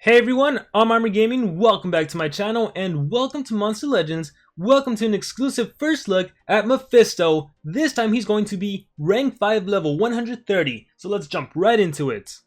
Hey everyone, I'm Armor Gaming, welcome back to my channel, and welcome to Monster Legends. Welcome to an exclusive first look at Mephisto. This time he's going to be rank 5 level 130, so let's jump right into it.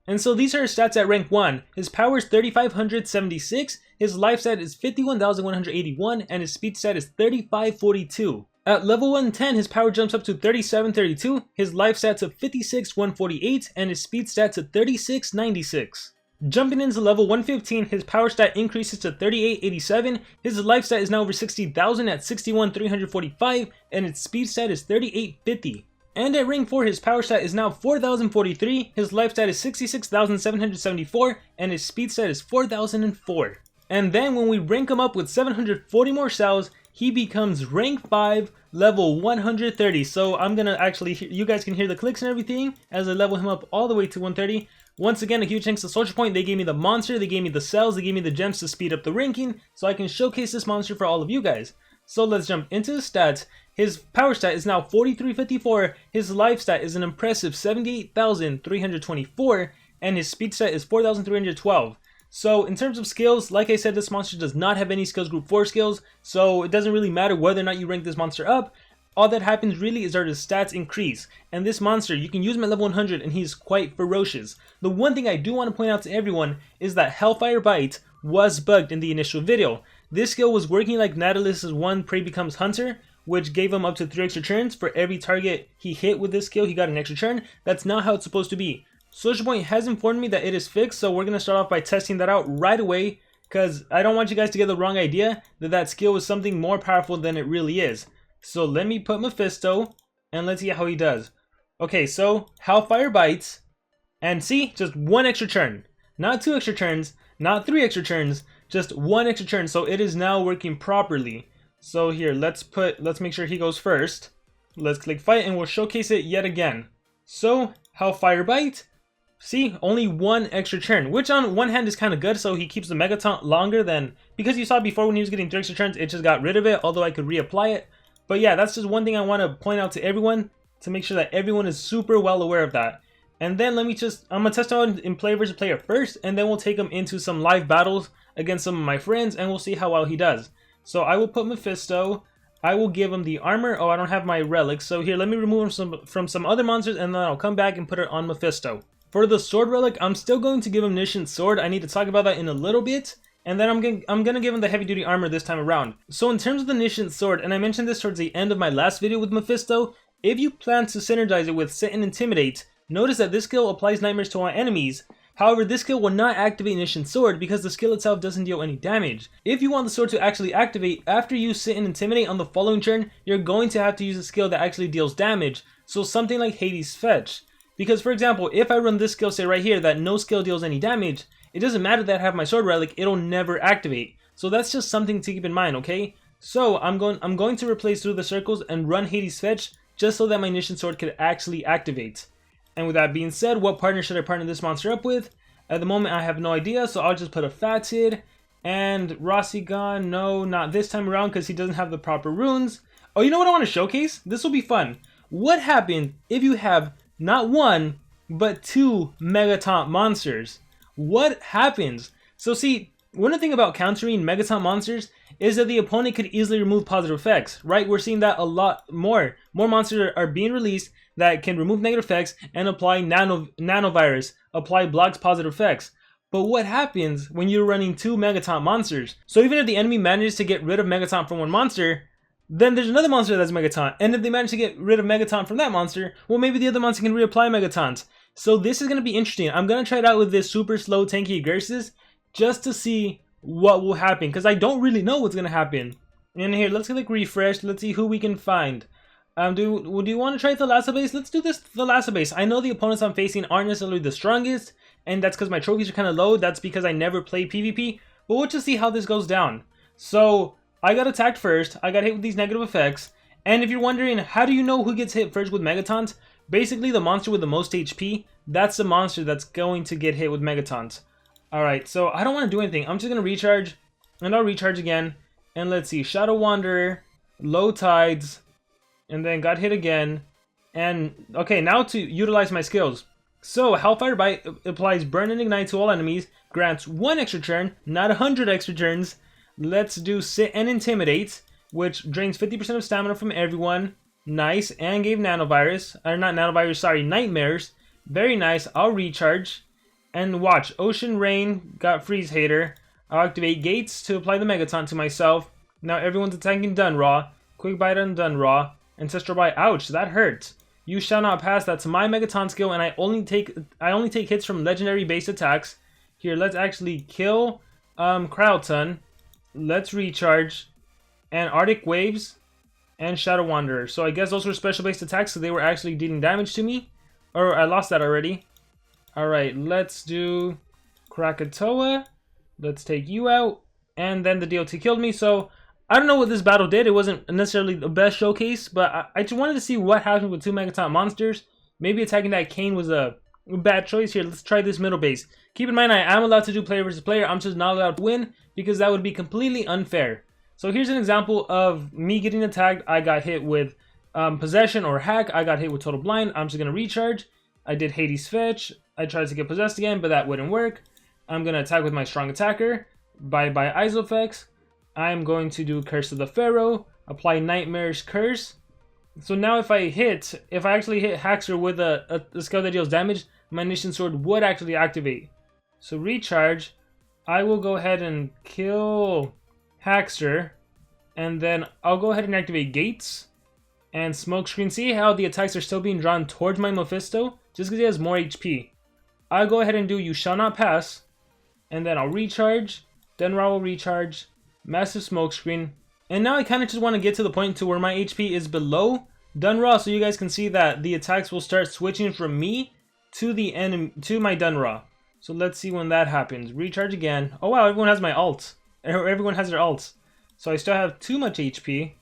And so these are his stats at rank 1. His power is 3576, his life stat is 51181, and his speed stat is 3542. At level 110, his power jumps up to 3732, his life stat to 56148, and his speed stat to 3696. Jumping into level 115, his power stat increases to 3887, his life stat is now over 60,000 at 61,345, and its speed stat is 3850. And at rank 4, his power stat is now 4043, his life stat is 66,774, and his speed stat is 4004. And then when we rank him up with 740 more cells, he becomes rank 5, level 130. So I'm gonna actually, you guys can hear the clicks and everything as I level him up all the way to 130. Once again, a huge thanks to Social Point. They gave me the monster, they gave me the cells, they gave me the gems to speed up the ranking, so I can showcase this monster for all of you guys. So let's jump into the stats. His power stat is now 4354, his life stat is an impressive 78,324, and his speed stat is 4,312. So in terms of skills, like I said, this monster does not have any skills group 4 skills, so it doesn't really matter whether or not you rank this monster up. All that happens really is that his stats increase, and this monster, you can use him at level 100 and he's quite ferocious. The one thing I do want to point out to everyone is that Hellfire Bite was bugged in the initial video. This skill was working like Nautilus's 1 Prey Becomes Hunter, which gave him up to 3 extra turns. For every target he hit with this skill, he got an extra turn. That's not how it's supposed to be. Social Point has informed me that it is fixed, so we're going to start off by testing that out right away, because I don't want you guys to get the wrong idea that that skill is something more powerful than it really is. So let me put Mephisto, and let's see how he does. Okay, so Hellfire Bites, and see, just 1 extra turn. Not 2 extra turns, not 3 extra turns, just 1 extra turn, so it is now working properly. So here, let's make sure he goes first. Let's click fight, and we'll showcase it yet again. So, Hellfire Bite, see, only 1 extra turn, which on one hand is kind of good, so he keeps the Mega Taunt longer than, because you saw before when he was getting 3 extra turns, it just got rid of it, although I could reapply it. But yeah, that's just one thing I want to point out to everyone to make sure that everyone is super well aware of that. And then I'm gonna test out in player versus player first, and then we'll take him into some live battles against some of my friends, and we'll see how well he does. So I will put Mephisto, I will give him the armor. Oh, I don't have my relics, so here, let me remove him from some other monsters, and then I'll come back and put it on Mephisto. For the sword relic, I'm still going to give him Nishan's sword. I need to talk about that in a little bit. And then I'm gonna give him the heavy duty armor this time around. So in terms of the Nishan's sword, and I mentioned this towards the end of my last video with Mephisto, if you plan to synergize it with Sit and Intimidate, notice that this skill applies nightmares to all enemies. However, this skill will not activate Nishan's sword because the skill itself doesn't deal any damage. If you want the sword to actually activate, after you Sit and Intimidate on the following turn, you're going to have to use a skill that actually deals damage. So something like Hades Fetch. Because for example, if I run this skill, say right here, that no skill deals any damage, it doesn't matter that I have my sword relic, it'll never activate. So that's just something to keep in mind, okay? So I'm going to replace Through the Circles and run Hades Fetch just so that my Nishan sword could actually activate. And with that being said, what partner should I partner this monster up with? At the moment I have no idea, so I'll just put a Fatid and Rossigan. No, not this time around because he doesn't have the proper runes. Oh, you know what I want to showcase? This will be fun. What happens if you have not 1 but 2 Mega Taunt monsters? What happens? So see, one thing about countering Mega Taunt monsters is that the opponent could easily remove positive effects, right? We're seeing that a lot more. More monsters are being released that can remove negative effects and apply nanovirus, apply blocks positive effects. But what happens when you're running 2 Mega Taunt monsters? So even if the enemy manages to get rid of Mega Taunt from one monster, then there's another monster that's Mega Taunt. And if they manage to get rid of Mega Taunt from that monster, well, maybe the other monster can reapply Mega Taunt. So this is going to be interesting. I'm going to try it out with this super slow tanky Gersis just to see what will happen, because I don't really know what's going to happen. And here, let's click refresh. Let's see who we can find. Do you want to try Thalassa base? Let's do this Thalassa base. I know the opponents I'm facing aren't necessarily the strongest, and that's because my trophies are kind of low. That's because I never play PvP, but we'll just see how this goes down. So I got attacked first. I got hit with these negative effects. And if you're wondering, how do you know who gets hit first with Mega Taunt? Basically, the monster with the most HP, that's the monster that's going to get hit with Mega Taunt. Alright, so I don't want to do anything. I'm just going to recharge, and I'll recharge again. And let's see, Shadow Wanderer, Low Tides, and then got hit again. And, okay, now to utilize my skills. So Hellfire Bite applies Burn and Ignite to all enemies, grants 1 extra turn, not 100 extra turns. Let's do Sit and Intimidate, which drains 50% of stamina from everyone. Nice, and gave Nanovirus, or not Nanovirus, sorry, Nightmares. Very nice, I'll recharge. And watch, Ocean Rain got Freeze Hater. I'll activate Gates to apply the Megaton to myself. Now everyone's attacking Dunraw. Quick Bite on Dunraw. Ancestral Bite, ouch, that hurt. You Shall Not Pass, that's my Megaton skill, and I only take hits from legendary base attacks. Here, let's actually kill Crowton. Let's recharge. And Arctic Waves and Shadow Wanderer. So I guess those were special based attacks, so they were actually dealing damage to me. Or I lost that already. Alright, let's do Krakatoa. Let's take you out. And then the DOT killed me, so I don't know what this battle did. It wasn't necessarily the best showcase, but I just wanted to see what happened with 2 Megaton monsters. Maybe attacking that Kane was a bad choice. Here, let's try this middle base. Keep in mind, I am allowed to do player versus player. I'm just not allowed to win because that would be completely unfair. So here's an example of me getting attacked. I got hit with Possession or Hack. I got hit with Total Blind. I'm just going to recharge. I did Hades Fetch. I tried to get possessed again, but that wouldn't work. I'm going to attack with my Strong Attacker. Bye bye Isofex. I'm going to do Curse of the Pharaoh. Apply Nightmare's Curse. So now if I actually hit Haxer with a skill that deals damage, my Nation Sword would actually activate. So recharge. I will go ahead and kill Haxter. And then I'll go ahead and activate Gates. And Smokescreen. See how the attacks are still being drawn towards my Mephisto? Just because he has more HP. I'll go ahead and do You Shall Not Pass. And then I'll recharge. Then Ra will recharge. Massive Smokescreen. And now I kind of just want to get to the point to where my HP is below Dunraw, so you guys can see that the attacks will start switching from me to the enemy, to my Dunraw. So let's see when that happens. Recharge again. Oh wow, everyone has my ult. Everyone has their ults. So I still have too much HP.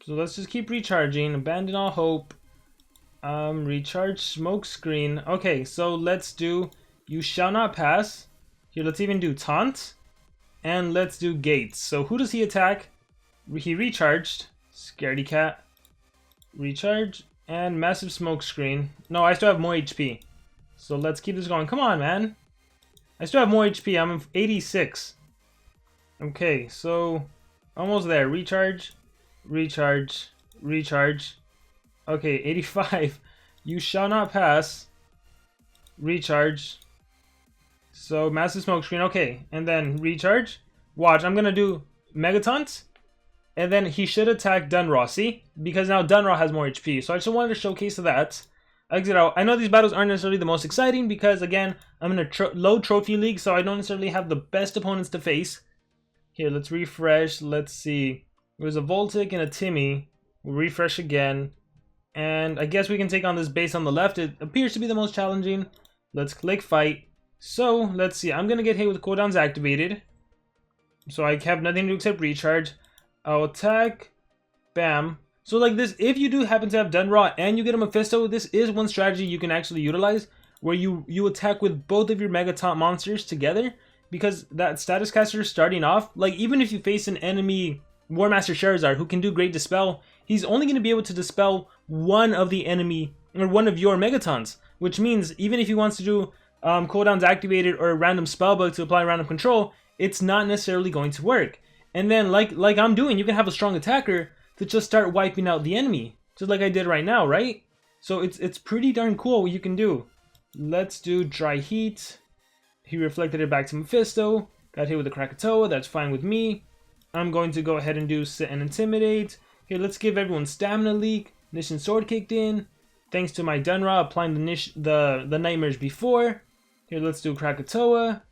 So let's just keep recharging. Abandon all hope. Recharge Smokescreen. Okay, so let's do You Shall Not Pass. Here, let's even do Taunt. And let's do Gates. So who does he attack? He recharged. Scaredy Cat. Recharge. And Massive Smokescreen. No, I still have more HP. So let's keep this going. Come on, man. I still have more HP. I'm 86. Okay, so almost there. Recharge. Recharge. Recharge. Okay, 85. You Shall Not Pass. Recharge. So, Massive Smokescreen, okay. And then recharge. Watch, I'm gonna do Megataunt. And then he should attack Dunraw, see? Because now Dunraw has more HP. So I just wanted to showcase that. Exit out. I know these battles aren't necessarily the most exciting because, again, I'm in a low trophy league, so I don't necessarily have the best opponents to face. Here, let's refresh. Let's see. It was a Voltic and a Timmy. We'll refresh again. And I guess we can take on this base on the left. It appears to be the most challenging. Let's click Fight. So, let's see. I'm going to get hit with cooldowns activated. So I have nothing to do except recharge. I'll attack. Bam. So like this, if you do happen to have Dunraw and you get a Mephisto, this is one strategy you can actually utilize. Where you attack with both of your Megaton monsters together. Because that Status Caster starting off, like even if you face an enemy War Master Charizard who can do Great Dispel, he's only going to be able to dispel one of the enemy, or one of your Megatons. Which means even if he wants to do cooldowns activated or a random spellbook to apply random control, it's not necessarily going to work. And then like I'm doing, you can have a strong attacker to just start wiping out the enemy, just like I did right now, right? So it's pretty darn cool what you can do. Let's do Dry Heat. He reflected it back to Mephisto. Got hit with the Krakatoa, that's fine with me. I'm going to go ahead and do Sit and Intimidate. Here, let's give everyone Stamina Leak. Nation Sword kicked in. Thanks to my Dunraw applying the Nightmares before. Here, let's do Krakatoa.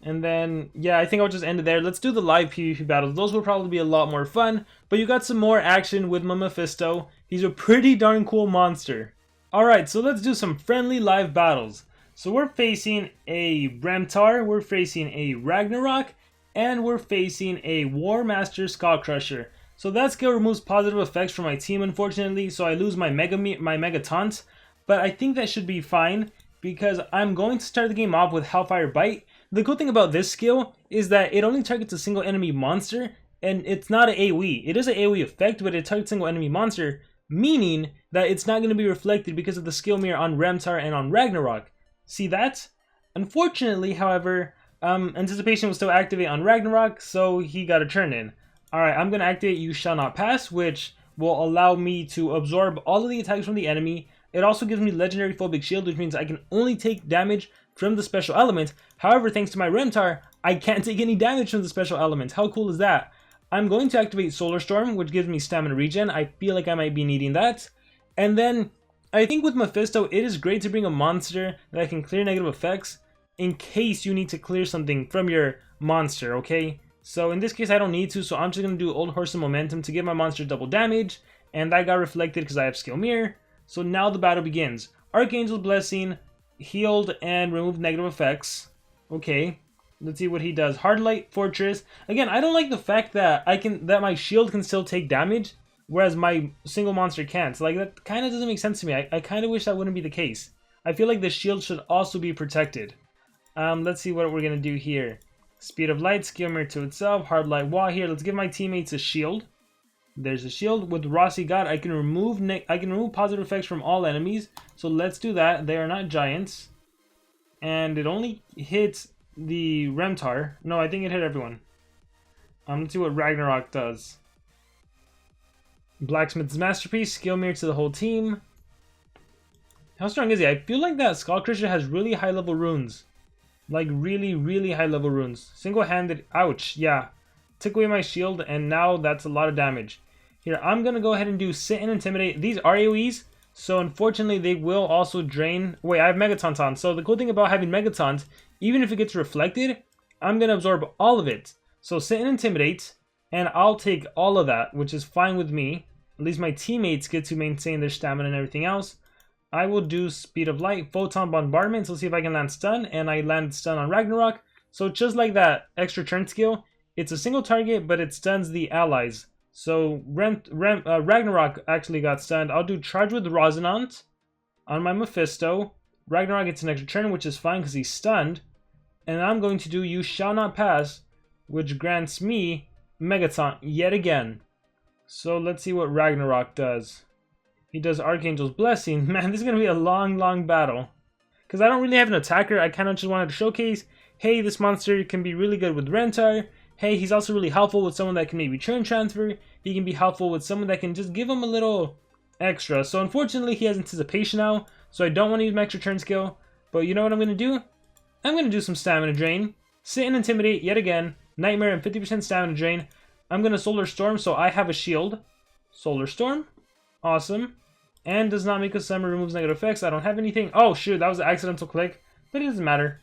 And then, yeah, I think I'll just end it there. Let's do the live PvP battles. Those will probably be a lot more fun. But you got some more action with my Mephisto. He's a pretty darn cool monster. Alright, so let's do some friendly live battles. So we're facing a Remtar, we're facing a Ragnarok, and we're facing a War Master Skull Crusher. So that skill removes positive effects from my team, unfortunately, so I lose my Mega Taunt. But I think that should be fine, because I'm going to start the game off with Hellfire Bite. The cool thing about this skill is that it only targets a single enemy monster, and it's not an AoE. It is an AoE effect, but it targets a single enemy monster, meaning that it's not going to be reflected because of the skill mirror on Remtar and on Ragnarok. See that? Unfortunately, however, Anticipation will still activate on Ragnarok, so he got a turn in. Alright, I'm going to activate You Shall Not Pass, which will allow me to absorb all of the attacks from the enemy. It also gives me Legendary Phobic Shield, which means I can only take damage from the special element. However, thanks to my Remtar, I can't take any damage from the special element. How cool is that? I'm going to activate Solar Storm, which gives me stamina regen. I feel like I might be needing that. And then, I think with Mephisto, it is great to bring a monster that can clear negative effects in case you need to clear something from your monster, okay? So in this case, I don't need to, so I'm just going to do Old Horse and Momentum to give my monster double damage. And that got reflected because I have Skill Mirror. So now the battle begins. Archangel's Blessing, healed and removed negative effects. Okay. Let's see what he does. Hard Light Fortress. Again, I don't like the fact that my shield can still take damage, whereas my single monster can't. Like, that kind of doesn't make sense to me. I kind of wish that wouldn't be the case. I feel like the shield should also be protected. Let's see what we're gonna do here. Speed of Light, Skill Mirror to itself, Hard Light Wall here. Let's give my teammates a shield. There's a shield. With Rossi God, I can remove positive effects from all enemies. So let's do that. They are not giants, and it only hits the Remtar. No, I think it hit everyone. Let's see what Ragnarok does. Blacksmith's Masterpiece, Skill Mirror to the whole team. How strong is he? I feel like that Skull Crusher has really high level runes. Like really, really high level runes. Single-handed, ouch, yeah. Took away my shield, and now that's a lot of damage. Here, I'm gonna go ahead and do Sit and Intimidate. These are AoEs, so unfortunately they will also drain. Wait, I have Megatons on. So the cool thing about having Megatons, even if it gets reflected, I'm gonna absorb all of it. So Sit and Intimidate, and I'll take all of that, which is fine with me. At least my teammates get to maintain their stamina and everything else. I will do Speed of Light, Photon Bombardment, so see if I can land stun, and I land stun on Ragnarok. So just like that extra turn skill, it's a single target, but it stuns the allies. So Ragnarok actually got stunned. I'll do Charge with Resonant on my Mephisto. Ragnarok gets an extra turn, which is fine because he's stunned. And I'm going to do You Shall Not Pass, which grants me Megaton yet again. So let's see what Ragnarok does. He does Archangel's Blessing. Man, this is going to be a long, long battle. Because I don't really have an attacker. I kind of just wanted to showcase, hey, this monster can be really good with Rentar. Hey, he's also really helpful with someone that can maybe turn transfer. He can be helpful with someone that can just give him a little extra. So unfortunately, he has Anticipation now. So I don't want to use my extra turn skill. But you know what I'm going to do? I'm going to do some Stamina Drain. Sit and Intimidate yet again. Nightmare and 50% Stamina Drain. I'm going to Solar Storm so I have a shield. Solar Storm. Awesome. And does not make a summon, removes negative effects. I don't have anything. Oh shoot, that was an accidental click. But it doesn't matter.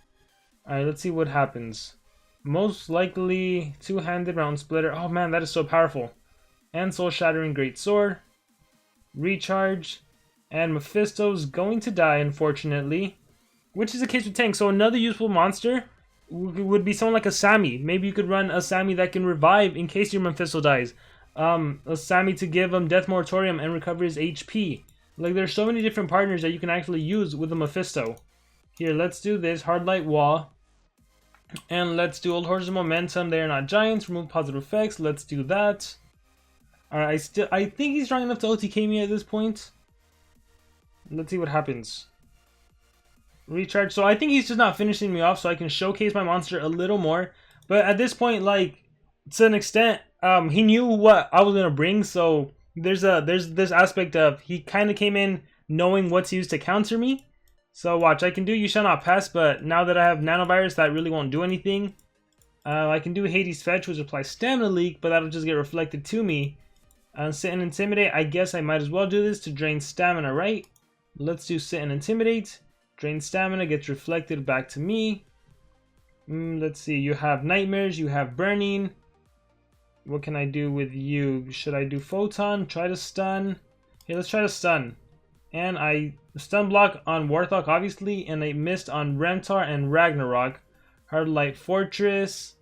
Alright, let's see what happens. Most likely two-handed round splitter. Oh man, that is so powerful. And Soul Shattering Great Sword. Recharge. And Mephisto's going to die, unfortunately. Which is the case with tank. So another useful monster would be someone like a Sammy. Maybe you could run a Sammy that can revive in case your Mephisto dies. A Sammy to give him Death Moratorium and recover his HP. Like, there's so many different partners that you can actually use with a Mephisto. Here, let's do this. Hard Light Wall. And let's do Old Horses Momentum. They are not giants. Remove positive effects. Let's do that. Alright, I think he's strong enough to OTK me at this point. Let's see what happens. Recharge. So I think he's just not finishing me off so I can showcase my monster a little more. But at this point, like, to an extent, he knew what I was going to bring. So there's this aspect of he kind of came in knowing what to use to counter me. So watch, I can do You Shall Not Pass, but now that I have Nanovirus, that really won't do anything. I can do Hades Fetch, which applies Stamina Leak, but that'll just get reflected to me. Sit and Intimidate, I guess I might as well do this to drain stamina, right? Let's do Sit and Intimidate. Drain stamina, gets reflected back to me. Let's see, you have Nightmares, you have Burning. What can I do with you? Should I do Photon? Try to stun? Here, let's try to stun. And I stun block on Warthog, obviously, and I missed on Rentar and Ragnarok. Hard Light Fortress.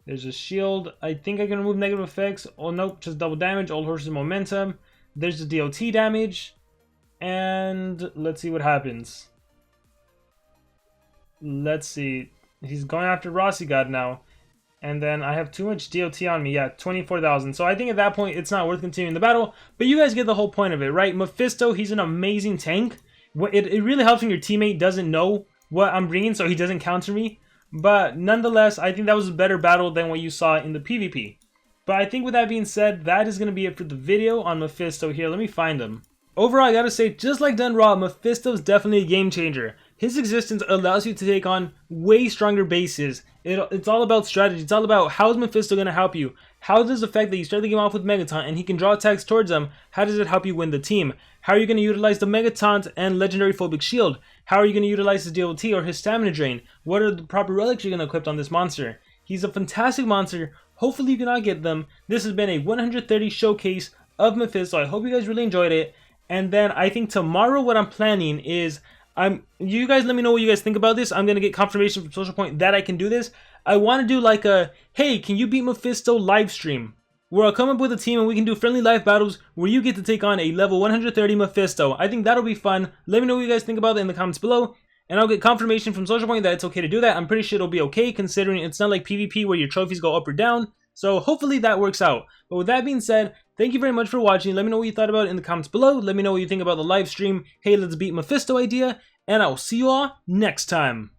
There's a shield. I think I can remove negative effects. Oh, nope, just double damage. Old Horses Momentum. There's the DOT damage. And let's see what happens. Let's see. He's going after Rossi God now. And then I have too much DOT on me. Yeah, 24,000. So I think at that point, it's not worth continuing the battle. But you guys get the whole point of it, right? Mephisto, he's an amazing tank. It really helps when your teammate doesn't know what I'm bringing, so he doesn't counter me. But nonetheless, I think that was a better battle than what you saw in the PvP. But I think with that being said, that is going to be it for the video on Mephisto here. Let me find him. Overall, I gotta say, just like done raw, Mephisto's definitely a game changer. His existence allows you to take on way stronger bases. It's all about strategy. It's all about how is Mephisto going to help you? How does the fact that you start the game off with Megaton and he can draw attacks towards them, how does it help you win the team? How are you going to utilize the Megaton and Legendary Phobic Shield? How are you going to utilize his DOT or his Stamina Drain? What are the proper relics you're going to equip on this monster? He's a fantastic monster. Hopefully you can all get them. This has been a 130 showcase of Mephisto. I hope you guys really enjoyed it. And then I think tomorrow what I'm planning is, you guys let me know what you guys think about this. I'm going to get confirmation from Social Point that I can do this. I want to do like a, hey, can you beat Mephisto live stream? Where I'll come up with a team and we can do friendly live battles where you get to take on a level 130 Mephisto. I think that'll be fun. Let me know what you guys think about it in the comments below. And I'll get confirmation from Social Point that it's okay to do that. I'm pretty sure it'll be okay considering it's not like PvP where your trophies go up or down. So hopefully that works out. But with that being said, thank you very much for watching. Let me know what you thought about it in the comments below. Let me know what you think about the live stream, hey, let's beat Mephisto idea. And I will see you all next time.